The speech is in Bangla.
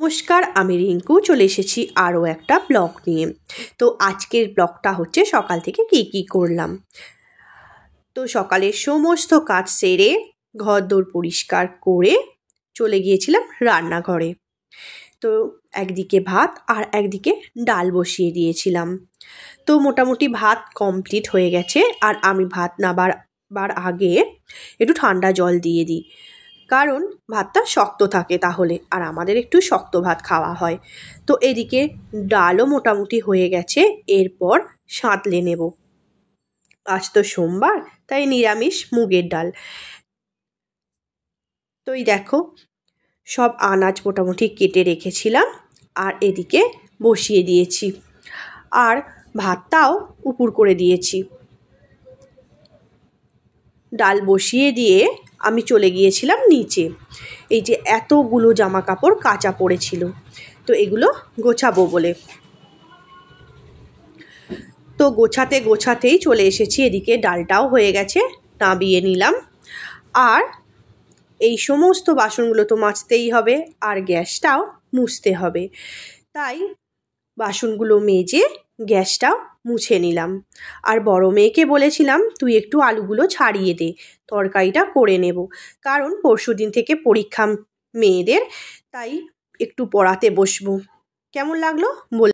নমস্কার, আমি রিঙ্কু চলে এসেছি আরও একটা ব্লগ নিয়ে। তো আজকের ব্লগটা হচ্ছে সকাল থেকে কি করলাম। তো সকালের সমস্ত কাজ সেরে ঘরদোর পরিষ্কার করে চলে গিয়েছিলাম রান্নাঘরে। তো একদিকে ভাত আর একদিকে ডাল বসিয়ে দিয়েছিলাম। তো মোটামুটি ভাত কমপ্লিট হয়ে গেছে, আর আমি ভাত নামাবার আগে একটু ঠান্ডা জল দিয়ে দিই, কারণ ভাতটা শক্ত থাকে তাহলে, আর আমাদের একটু শক্ত ভাত খাওয়া হয়। তো এদিকে ডালও মোটামুটি হয়ে গেছে, এরপর সাঁতলে নেব। আজ তো সোমবার, তাই নিরামিষ মুগের ডাল। তো এই দেখো, সব আনাজ মোটামুটি কেটে রেখেছিলাম আর এদিকে বসিয়ে দিয়েছি, আর ভাতটাও উপুর করে দিয়েছি। ডাল বসিয়ে দিয়ে আমি চলে গিয়েছিলাম নিচে। এই যে এতগুলো জামা কাপড় কাচা পড়েছিল, তো এগুলো গোছাবো বলে। তো গোছাতেই চলে এসেছি, এদিকে ডালটাও হয়ে গেছে, নামিয়ে নিলাম। আর এই সমস্ত বাসনগুলো তো মাজতেই হবে, আর গ্যাসটাও মুছতে হবে, তাই বাসনগুলো মেজে গ্যাসটাও মুছে নিলাম। আর বড় মেয়েকে বলেছিলাম, তুই একটু আলুগুলো ছাড়িয়ে দে, তরকারিটা করে নেব, কারণ পরশুদিন থেকে পরীক্ষা মেয়েদের, তাই একটু পড়াতে বসবো। কেমন লাগলো বল।